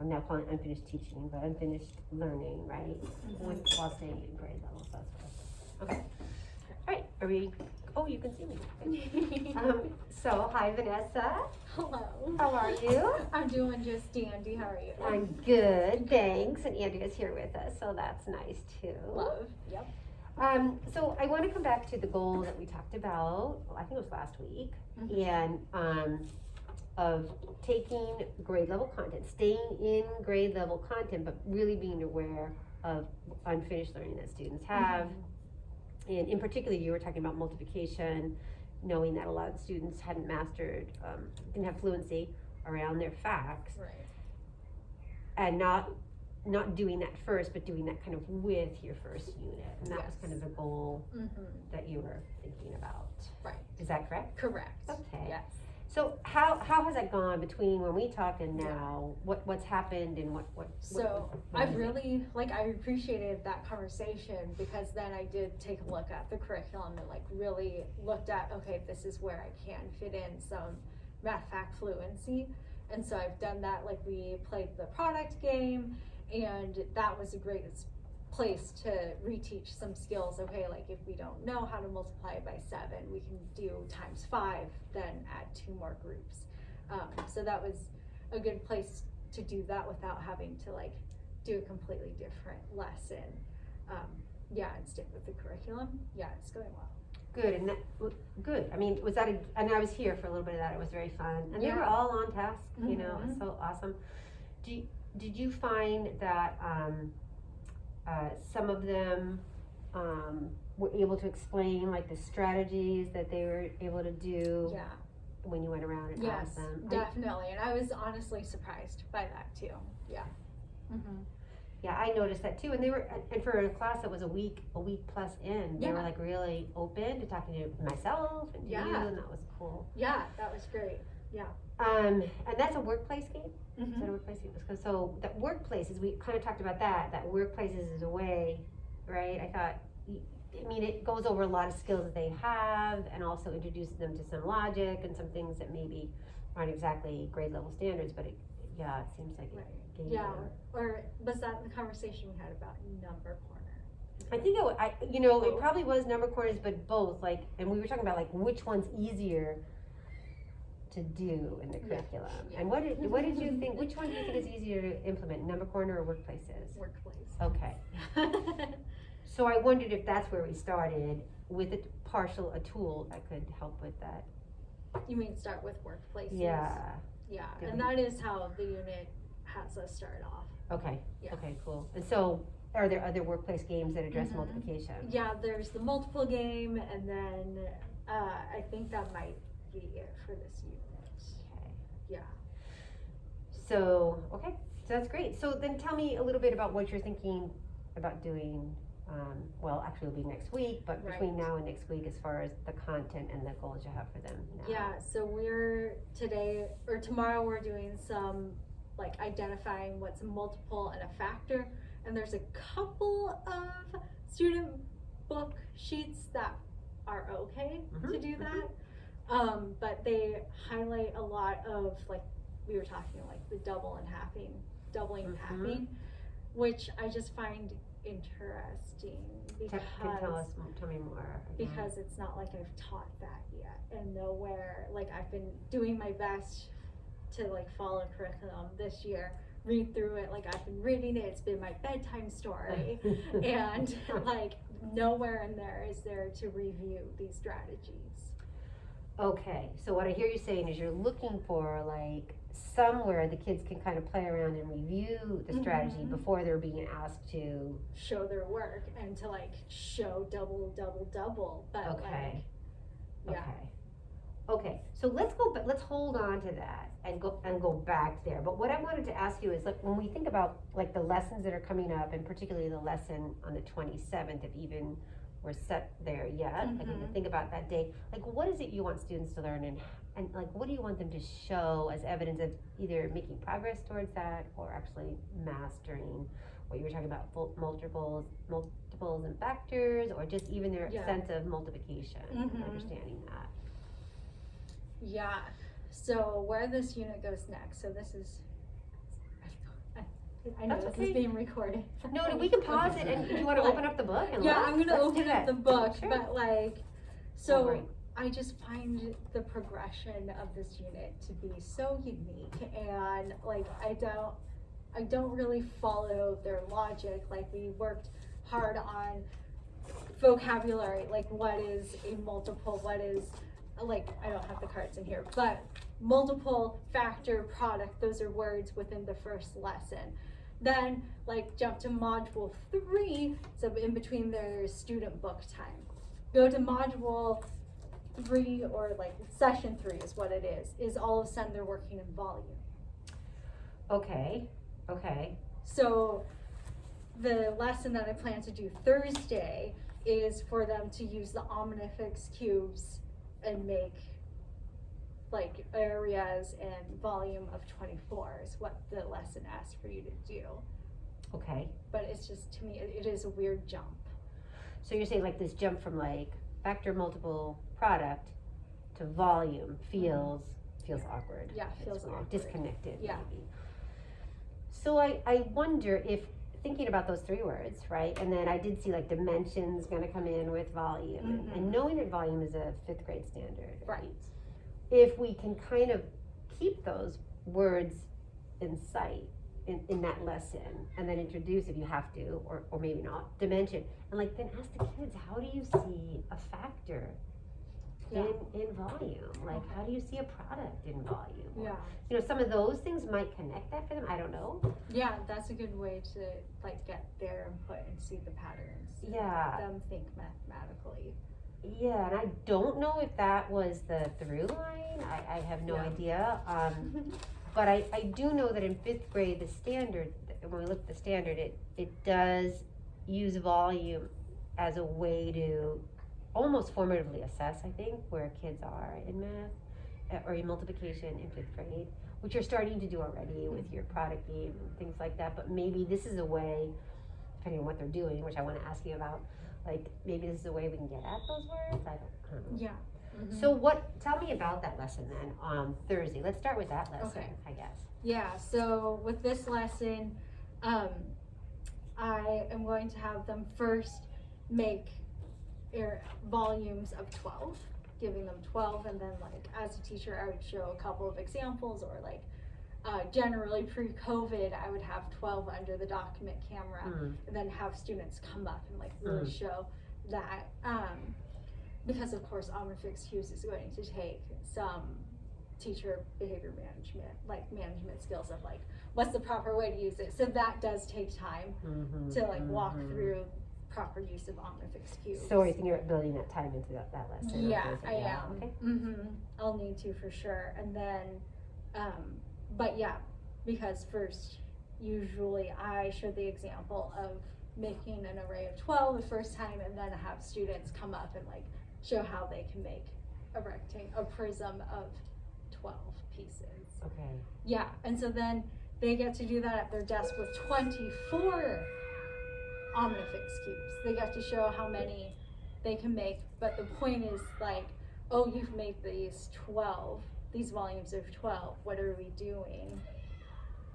I'm now calling it unfinished teaching, but unfinished learning, right? While staying in grade levels, that's what I said. Okay. All right, are we, oh, you can see me. So, hi Vanessa. Hello. How are you? I'm doing just dandy. How are you? I'm good, thanks. And Andrea's here with us, so that's nice too. Love. Yep. So I want to come back to the goal that we talked about, I think it was last week, and of taking grade level content, staying in grade level content, but really being aware of unfinished learning that students have. And in particular, you were talking about multiplication, knowing that a lot of students hadn't mastered, didn't have fluency around their facts, Right. and not doing that first, but doing that kind of with your first unit, and that was kind of the goal that you were thinking about. Right. Is that correct? Correct. Okay. Yes. So how has that gone between when we talked and now? What's happened and what So I've really, I appreciated that conversation, because then I did take a look at the curriculum and really looked at, okay, this is where I can fit in some math fact fluency. And so I've done that. We played the product game, and that was a great place to reteach some skills. Okay, if we don't know how to multiply by 7, we can do times 5, then add 2 more groups. So that was a good place to do that without having to do a completely different lesson. And stick with the curriculum. Yeah, it's going well. Good, and good. I mean, was that and I was here for a little bit of that. It was very fun, and they were all on task. You know, it's so awesome. Did you find that some of them were able to explain the strategies that they were able to do? Yeah. When you went around and asked them? Definitely, and I was honestly surprised by that too. Yeah. Yeah, I noticed that too, and they were, and for a class that was a week plus in, they were really open to talking to myself and to you, and that was cool. Yeah, that was great. Yeah. And that's a workplace game. Is that a workplace game? So that workplaces, we kind of talked about that workplaces is a way, right? I thought, I mean, it goes over a lot of skills that they have, and also introduces them to some logic and some things that maybe aren't exactly grade level standards, but it seems like it gave them. Or was that the conversation we had about number corner? I think it probably was number corners, but both, and we were talking about which one's easier to do in the curriculum. And what did you think, which one do you think is easier to implement, number corner or workplaces? Workplace. Okay. So I wondered if that's where we started with a tool that could help with that. You mean start with workplaces? Yeah. Yeah, and that is how the unit has us start off. Okay. Yeah. Okay, cool. And so are there other workplace games that address multiplication? Yeah, there's the multiple game, and then I think that might be it for this unit. Okay. Yeah. So that's great. So then tell me a little bit about what you're thinking about doing. Actually it'll be next week, but between now and next week, as far as the content and the goals you have for them now. Yeah, so tomorrow we're doing some identifying what's a multiple and a factor, and there's a couple of student book sheets that are okay to do that, but they highlight a lot of we were talking the doubling and halving, which I just find interesting, because tell me more. Because it's not I've taught that yet, and nowhere I've been doing my best to follow curriculum this year, read through it, I've been reading it, it's been my bedtime story, and nowhere in there is there to review these strategies. Okay, so what I hear you saying is you're looking for somewhere the kids can kind of play around and review the strategy before they're being asked to show their work and to show double, but Okay, so let's hold on to that and go back there. But what I wanted to ask you is when we think about the lessons that are coming up, and particularly the lesson on the 27th, if even we're set there yet, we can think about that day, what is it you want students to learn, and what do you want them to show as evidence of either making progress towards that or actually mastering what you were talking about, multiples and factors, or just even their sense of multiplication and understanding that? Yeah, so where this unit goes next, so this is I know That's this okay. is being recorded. No, we can pause it, and do you wanna open up the book and Yeah, look? I'm gonna Let's do open that. up the book, Sure. but like, Don't so worry. I just find the progression of this unit to be so unique, and like I don't really follow their logic. Like, we worked hard on vocabulary, like what is a multiple, what is, like, I don't have the cards in here, but multiple factor product, those are words within the first lesson. Then like jump to module 3, so in between their student book time. Go to module 3, or like session 3 is what it is all of a sudden they're working in volume. Okay. So the lesson that I plan to do Thursday is for them to use the omnifix cubes and make like areas and volume of 24 is what the lesson asks for you to do. Okay. But it's just, to me, it is a weird jump. So you're saying like this jump from like factor multiple product to volume feels awkward. Yeah, It's feels weird. awkward. Disconnected, Yeah. maybe. So I wonder if, thinking about those 3 words, right? And then I did see like dimensions gonna come in with volume, and knowing that volume is a 5th grade standard. Right. If we can kind of keep those words in sight in that lesson, and then introduce, if you have to, or maybe not, dimension, and like then ask the kids, how do you see a factor in volume? Like, how do you see a product in volume? Yeah. You know, some of those things might connect that for them. I don't know. Yeah, that's a good way to like get their input and see the patterns. Yeah. Let them think mathematically. Yeah, and I don't know if that was the through line. I have no idea. But I do know that in 5th grade, the standard, when we look at the standard, it does use volume as a way to almost formatively assess, I think, where kids are in math or in multiplication in 5th grade, which you're starting to do already with your product game and things like that. But maybe this is a way, depending on what they're doing, which I want to ask you about, like maybe this is a way we can get at those words. I don't know. Yeah. So tell me about that lesson then on Thursday. Let's start with that lesson, I guess. Yeah, so with this lesson, I am going to have them first make volumes of 12, giving them 12, and then like as a teacher I would show a couple of examples, or like generally pre-COVID I would have 12 under the document camera, and then have students come up and like really show that, because of course omnifix cubes is going to take some teacher behavior management, like management skills of like what's the proper way to use it, so that does take time to like walk through proper use of omnifix cubes. So are you thinking about building that time into that lesson? Yeah, I am. Okay. I'll need to for sure. And then, but yeah, because first, usually I show the example of making an array of 12 the first time, and then have students come up and like show how they can make a prism of 12 pieces. Okay. Yeah, and so then they get to do that at their desk with 24 omnifix cubes. They get to show how many they can make, but the point is like, oh, you've made these volumes of 12, what are we doing?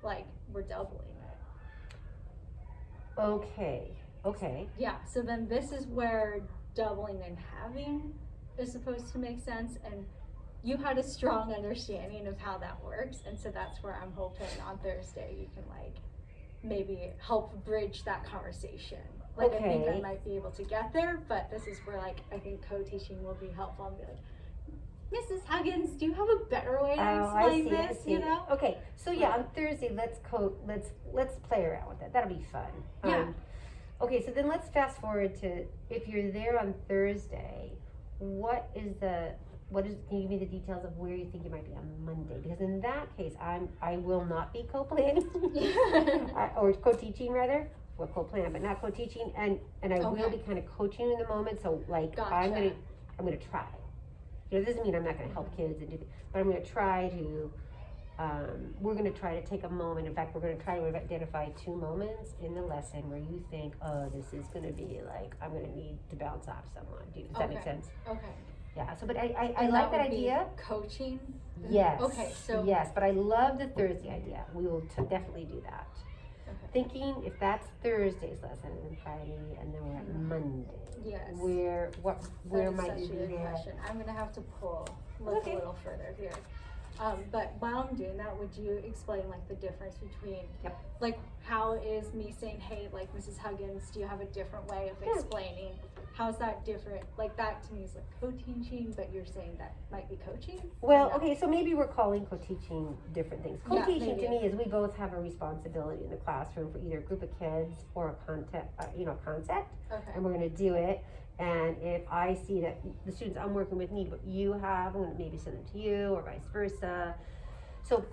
Like, we're doubling it. Okay. Yeah, so then this is where doubling and halving is supposed to make sense, and you had a strong understanding of how that works, and so that's where I'm hoping on Thursday you can like maybe help bridge that conversation. Like, I think I might be able to get there, but this is where like I think co-teaching will be helpful, and be like, Mrs. Huggins, do you have a better way to explain this? You know? Okay, so yeah, on Thursday let's play around with that. That'll be fun. Yeah. Okay, so then let's fast forward to, if you're there on Thursday, can you give me the details of where you think you might be on Monday? Because in that case, I will not be co-planning or co-teaching rather. Well, co-plan, but not co-teaching, and I will be kind of coaching you in the moment. So like, I'm gonna try. You know, it doesn't mean I'm not gonna help kids and do, but I'm gonna try to. We're gonna try to take a moment. In fact, we're gonna try to identify 2 moments in the lesson where you think, oh, this is gonna be like, I'm gonna need to bounce off someone. Does that make sense? Okay. Yeah. So, but I like that idea. Coaching. Yes. Okay. So. Yes, but I love the Thursday idea. We will definitely do that. Thinking if that's Thursday's lesson and Friday, and then we're at Monday. Yes. Where That might is you such a be good there? question. I'm gonna have to look Okay. a little further here. But while I'm doing that, would you explain like the difference between, Yep. like how is me saying, hey, like Mrs. Huggins, do you have a different way of Yeah. explaining? How's that different? Like that to me is like co-teaching, but you're saying that might be coaching? Well, No. okay, so maybe we're calling co-teaching different things. Yeah, Co-teaching to maybe. me is we both have a responsibility in the classroom for either a group of kids or a concept, Okay. and we're going to do it. And if I see that the students I'm working with need what you have, I'm going to maybe send them to you or vice versa. So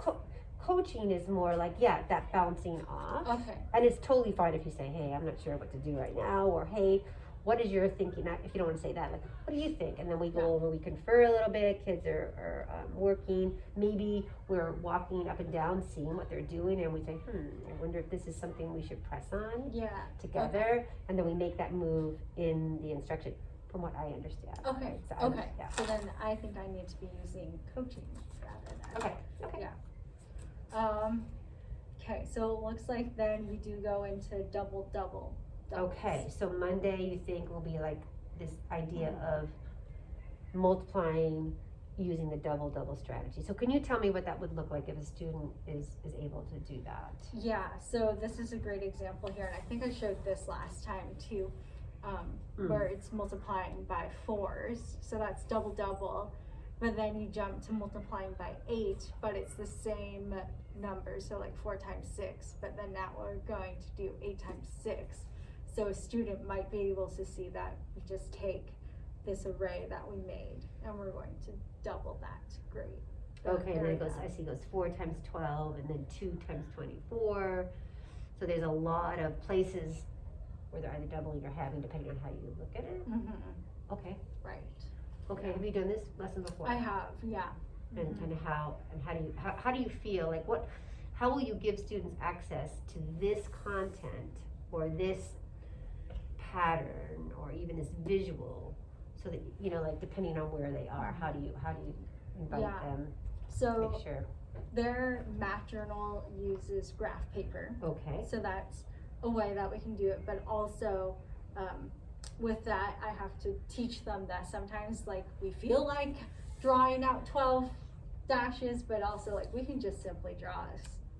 coaching is more like, that bouncing off. Okay. And it's totally fine if you say, hey, I'm not sure what to do right now, or hey, what is your thinking? If you don't want to say that, like, what do you think? And then we go over, we confer a little bit. Kids are working. Maybe we're walking up and down, seeing what they're doing, and we say, I wonder if this is something we should press on together. Okay. And then we make that move in the instruction, from what I understand. Okay. So Okay. Yeah. So then I think I need to be using coaching rather than. Okay. Okay. Yeah. Okay, so it looks like then we do go into double. Okay, so Monday you think will be like this idea of multiplying using the double strategy. So can you tell me what that would look like if a student is able to do that? Yeah, so this is a great example here, and I think I showed this last time too, where it's multiplying by 4s, so that's double, but then you jump to multiplying by 8, but it's the same number, so like 4 times 6, but then now we're going to do 8 times 6. So a student might be able to see that we just take this array that we made and we're going to double that. Great. Okay, and then it goes, I see it goes 4 times 12 and then 2 times 24. So there's a lot of places where they're either doubling or halving depending on how you look at it. Mm-hmm. Okay. Right. Okay, Yeah. have you done this lesson before? I have, yeah. And how do you feel, like how will you give students access to this content or this pattern or even this visual, so that like depending on where they are, how do you invite them to So make sure? their math journal uses graph paper, Okay. so that's a way that we can do it, but also with that I have to teach them that sometimes like we feel like drawing out 12 dashes, but also like we can just simply draw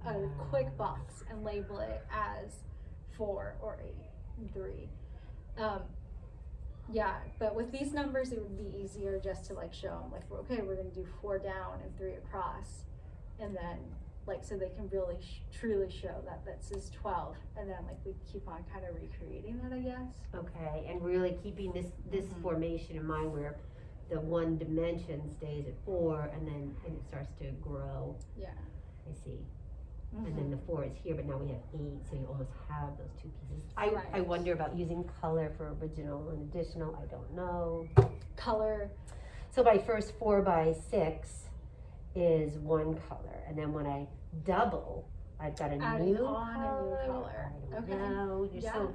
a quick box and label it as 4 or 8 and 3. But with these numbers it would be easier just to like show them like, okay, we're gonna do 4 down and 3 across, and then like so they can really truly show that this is 12, and then like we keep on kind of recreating that, I guess. Okay, and really keeping this formation in mind where the one dimension stays at 4 and it starts to grow. Yeah. I see. And then the 4 is here, but now we have 8, so you almost have those 2 pieces. I Right. wonder about using color for original and additional. I don't know. Color. So my first 4 by 6 is one color, and then when I double, I've got a Adding new on a new color. I don't Okay. know. You're Yeah.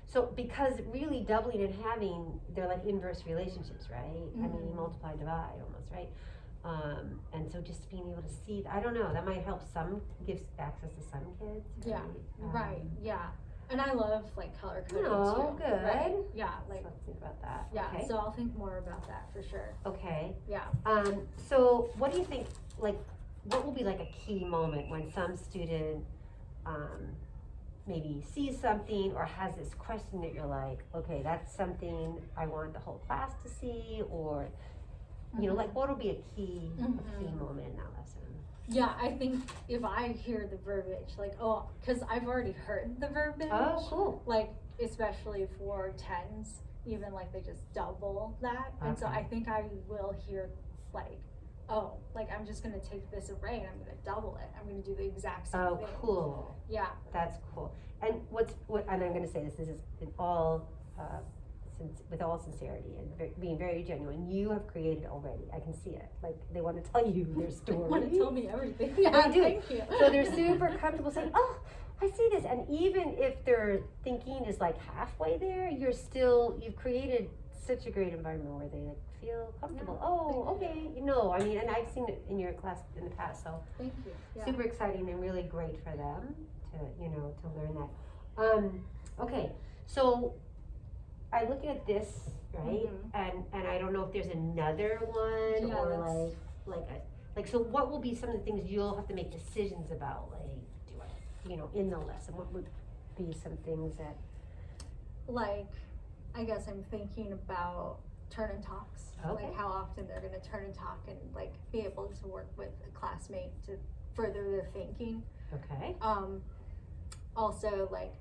so because really doubling and halving, they're like inverse relationships, right? I mean, you multiply, divide almost, right? And so just being able to see, I don't know, that might help gives access to some kids. Yeah. Right? Right. Yeah. And I love like color coding Oh, too. good. Right? Yeah. So Like let's think about that. yeah. Okay. So I'll think more about that for sure. Okay. Yeah. So what do you think, like, what will be like a key moment when some student maybe sees something or has this question that you're like, okay, that's something I want the whole class to see, or, like what will be a key moment in that lesson? Yeah, I think if I hear the verbiage, like, because I've already heard the verbiage. Oh, cool. Like, especially for 10s, even like they just double that. And so Okay. I think I will hear like, like I'm just gonna take this array and I'm gonna double it. I'm gonna do the exact same thing. Oh, cool. Yeah. That's cool. And and I'm going to say this is in all, with all sincerity and being very genuine. You have created already. I can see it. Like they want to tell you their story. They want to tell me everything. Yeah, They do. thank you. So they're super comfortable saying, "Oh, I see this." And even if their thinking is like halfway there, you've created such a great environment where they like feel comfortable. Yeah, Oh, thank okay. I mean, and I've seen it in your class in the past. So Thank you. Yeah. super exciting and really great for them to learn that. Okay, so I look at this, right, and I don't know if there's another one Yeah, or that's- so what will be some of the things you'll have to make decisions about, like, do I, in the lesson, what would be some things that, Like, I guess I'm thinking about turn and talks. Okay. Like how often they're gonna turn and talk and like be able to work with a classmate to further their thinking. okay, Also, like,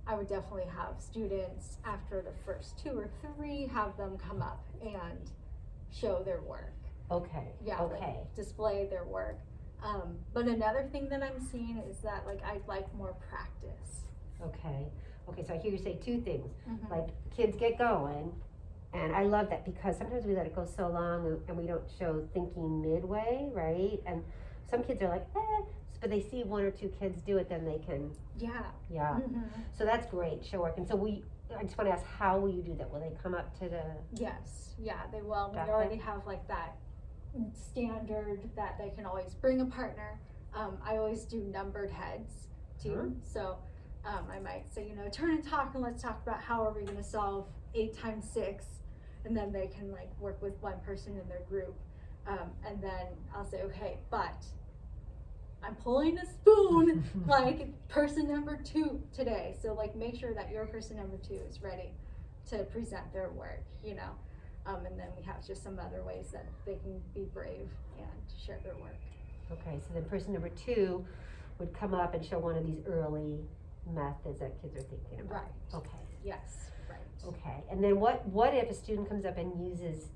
I would definitely have students after the first 2 or 3 have them come up and show their work. okay, Yeah, okay, like display their work. But another thing that I'm seeing is that like I'd like more practice. okay, so I hear you say two things, Mhm. like, kids get going, and I love that, because sometimes we let it go so long and we don't show thinking midway, right, and some kids are like, but they see 1 or 2 kids do it, then they can, Yeah. yeah, Mhm. so that's great, show work, and so I just wanna ask, how will you do that, will they come up to the, Yes, yeah, they will. We Got already have like that standard that they can always bring a partner. I always do numbered heads too. So I might say, turn and talk, and let's talk about how are we gonna solve 8 times 6, and then they can like work with one person in their group. And then I'll say, okay, but I'm pulling a spoon, like person number 2 today. So like make sure that your person number 2 is ready to present their work, and then we have just some other ways that they can be brave and share their work. okay, so then person number 2 would come up and show one of these early methods that kids are thinking about. Right. Okay. Yes, right. Okay, and then what if a student comes up and uses,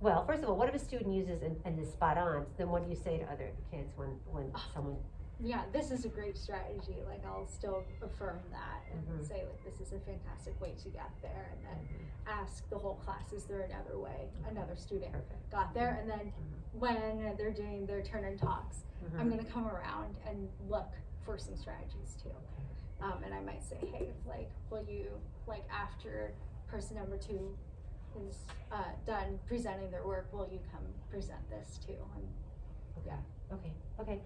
well, first of all, what if a student uses and is spot on, then what do you say to other kids when someone, Yeah, this is a great strategy. Like I'll still affirm that and Mhm. say like this is a fantastic way to get there, and then ask the whole class, is there another way another student perfect. got there? And then when they're doing their turn and talks, Mhm. I'm gonna come around and look for some strategies too. And I might say, hey, like, will you, like, after person number 2 is done presenting their work, will you come present this too? And Okay.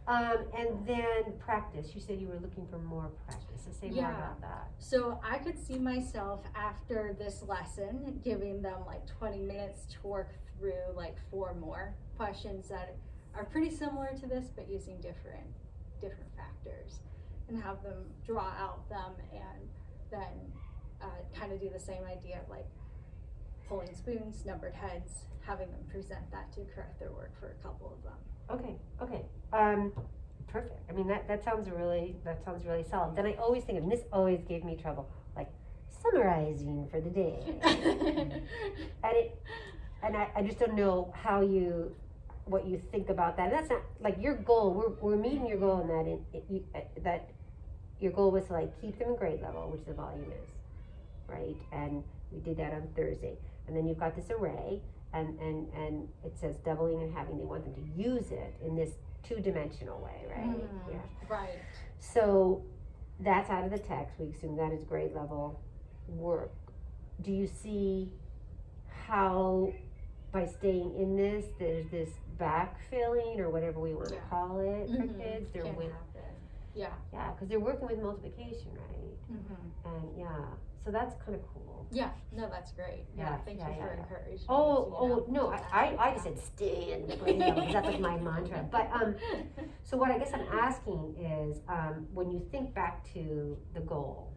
And then practice, you said you were looking for more practice, so say more Yeah. about that. so I could see myself after this lesson giving them like 20 minutes to work through like 4 more questions that are pretty similar to this, but using different factors, and have them draw out them, and then kind of do the same idea of like pulling spoons, numbered heads, having them present that to correct their work for a couple of them. Okay, perfect, I mean, that sounds really solid. Then I always think, and this always gave me trouble, like, summarizing for the day. And I just don't know what you think about that. And that's not, like, your goal, we're meeting your goal in that that your goal was to like keep them in grade level, which the volume is, right? And we did that on Thursday. And then you've got this array, and it says doubling and halving, they want them to use it in this 2-dimensional way, right? Yeah. Right. So that's out of the text, we assume that is grade level work. Do you see how, by staying in this, there's this backfilling, or whatever we want to call it, for kids? They're Can with, happen. Yeah. yeah, because they're working with multiplication, right? And yeah, so that's kind of cool. Yeah, no, that's great. Yeah, thank you for encouraging me to, No, do I that. just said stay in the grade level, 'cause that's like my mantra. But so what I guess I'm asking is, when you think back to the goal,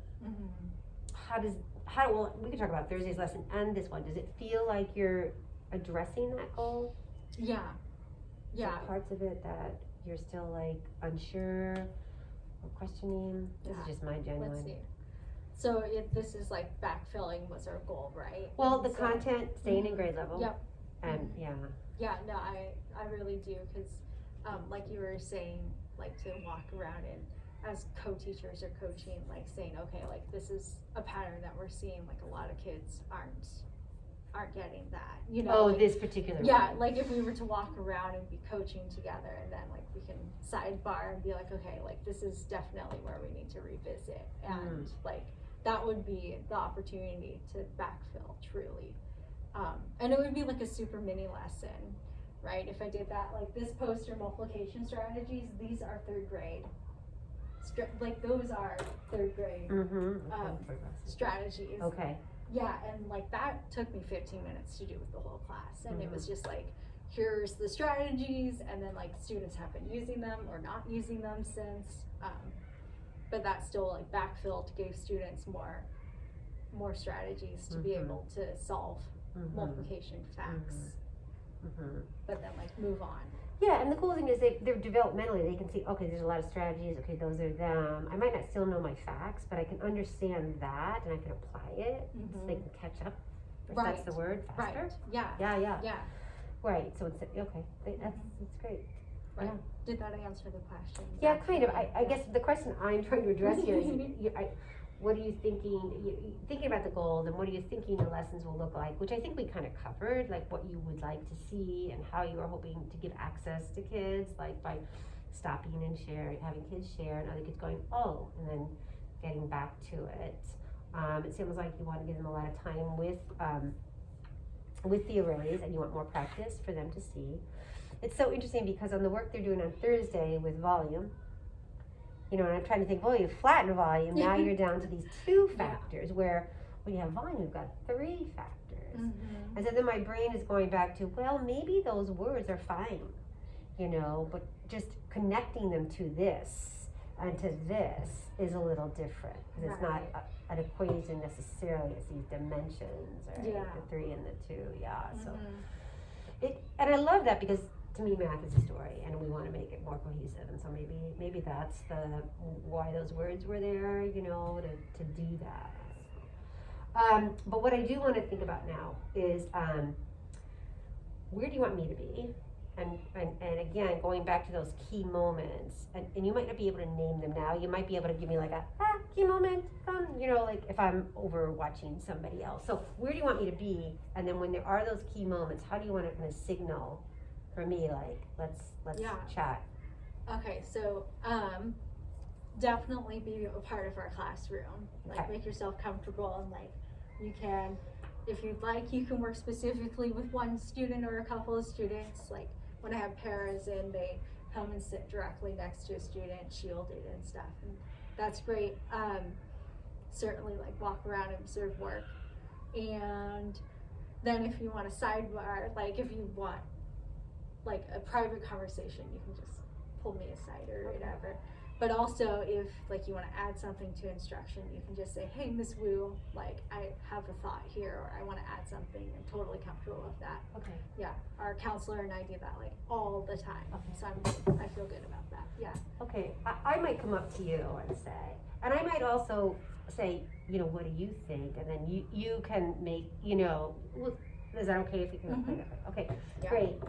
well, we can talk about Thursday's lesson and this one. Does it feel like you're addressing that goal? Yeah. Is there parts of it that you're still like unsure or questioning? This is just my genuine. Let's see. So this is like backfilling was our goal, right? Well, the So- content staying in grade level. Yep. And Yeah, no, I really do, because like you were saying, like to walk around and as co-teachers or coaching, like saying, okay, like this is a pattern that we're seeing, like a lot of kids aren't getting that, Oh, like, this particular yeah, one. like if we were to walk around and be coaching together, and then like we can sidebar and be like, okay, like this is definitely where we need to revisit, and like that would be the opportunity to backfill truly. And it would be like a super mini lesson, right? If I did that, like this poster multiplication strategies, these are 3rd grade like those are third grade strategies. Okay. Yeah, and like that took me 15 minutes to do with the whole class, and it was just like, here's the strategies, and then like students have been using them or not using them since, but that still like backfilled, gave students more strategies to be able to solve multiplication facts, but then like move on. Yeah, and the cool thing is they're developmentally, they can see, okay, there's a lot of strategies, okay, those are them. I might not still know my facts, but I can understand that and I can apply it so they can catch up, if that's the word, faster. Right, yeah. Yeah. Right, so it's, okay, that's great. Right. Yeah. Did that answer the question? Yeah, kind of. I guess the question I'm trying to address here is, what are you thinking, thinking about the goals, and what are you thinking the lessons will look like, which I think we kind of covered, like what you would like to see and how you are hoping to give access to kids, like by stopping and sharing, having kids share, and other kids going, oh, and then getting back to it. It seems like you want to give them a lot of time with the arrays, and you want more practice for them to see. It's so interesting because on the work they're doing on Thursday with volume, and I'm trying to think, well, you flatten volume, now you're down to these 2 factors, where when you have volume, you've got 3 factors. And so then my brain is going back to, well, maybe those words are fine, but just connecting them to this and to this is a little different, because it's not an equation necessarily, it's these dimensions, right? The 3 and the 2, so and I love that, because to me, math is a story, and we want to make it more cohesive, and so maybe that's why those words were there, to do that. But what I do want to think about now is, where do you want me to be? And again, going back to those key moments, and you might not be able to name them now. You might be able to give me like a key moment, like if I'm over watching somebody else. So where do you want me to be? And then when there are those key moments, how do you want to kind of signal for me, like, let's chat? Okay, so definitely be a part of our classroom. Like, make yourself comfortable, and like, you can, if you'd like, you can work specifically with one student or a couple of students. Like when I have paras in, they come and sit directly next to a student, shielded and stuff, and that's great. Certainly like walk around and observe work. And then if you want a sidebar, like if you want like a private conversation, you can just pull me aside or whatever. But also if like you want to add something to instruction, you can just say, hey, Miss Wu, like I have a thought here, or I want to add something. I'm totally comfortable with that. Okay. Yeah, our counselor and I do that like all the time. Okay. So I feel good about that. Yeah. Okay, I might come up to you and say, and I might also say, what do you think? And then you can make, is that okay if we can play that? Okay, Yeah. Great.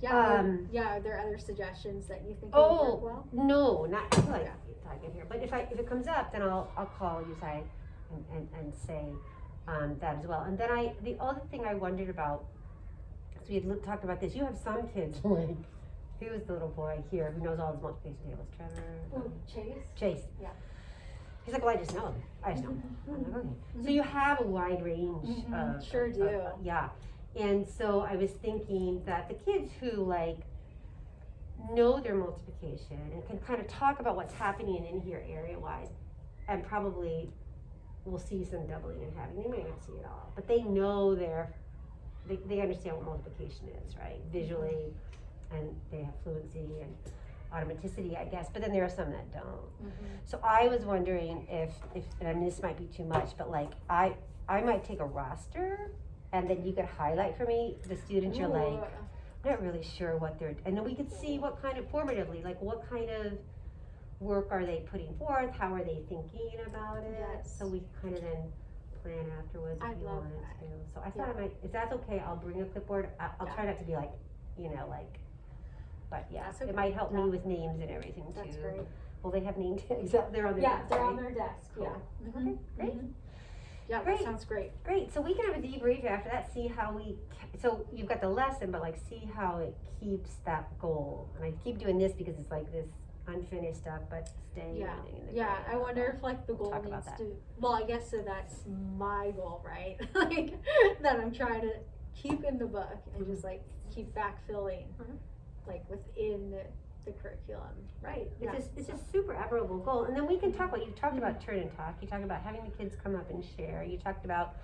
Yeah. Are there other suggestions that you think would work well? No, not like talking here. But if it comes up, then I'll call you side and say that as well. And then the other thing I wondered about, so we had talked about this. You have some kids like, who was the little boy here who knows all his multiplication tables? Trevor. Chase. Yeah. He's like, well, I just know them. I'm like, okay. So you have a wide range of. Sure do. Yeah. And so I was thinking that the kids who like know their multiplication and can kind of talk about what's happening in here area-wise, and probably will see some doubling and halving. They might not see it all, but they know they understand what multiplication is, right? Visually, and they have fluency and automaticity, I guess. But then there are some that don't. So I was wondering if and this might be too much, but like I might take a roster. And then you could highlight for me the students you're like, I'm not really sure what they're, and then we could see what kind of formatively, like what kind of work are they putting forth, how are they thinking about it? Yes. So we kind of then plan afterwards if you want to. So I thought I might, if that's okay, I'll bring a clipboard. I'll try not to be like, but yeah, it might help me with names and everything too. That's great. Will they have name tags out there on their desk? Yeah, they're on their desk. Cool. Yeah. Okay, great. Yeah, Great. that sounds great. Great, so we can have a debrief after that, see how so you've got the lesson, but like see how it keeps that goal. And I keep doing this because it's like this unfinished stuff, but staying in the Yeah, grade. I wonder if like the goal Talk about needs that. to, well, I guess so that's my goal, right? Like that I'm trying to keep in the book and just like keep backfilling like within the curriculum. Right, Yeah, it's a super admirable goal, and then we can talk about, you talked about turn and talk, you talked about having the kids come up and share, you talked about,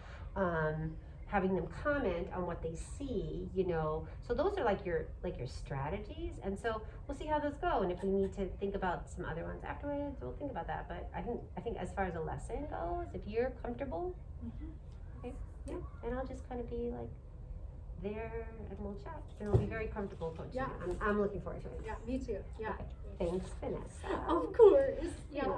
having them comment on what they see, you know, so those are like your strategies, and so we'll see how those go, and if we need to think about some other ones afterwards, we'll think about that, but I think as far as a lesson goes, if you're comfortable, okay, yeah, and I'll just kind of be like there, and we'll chat, and it'll be very comfortable coaching. Yeah. I'm looking forward to it. Yeah, me too. Yeah. Okay. Thanks, Vanessa. Of course. Yeah.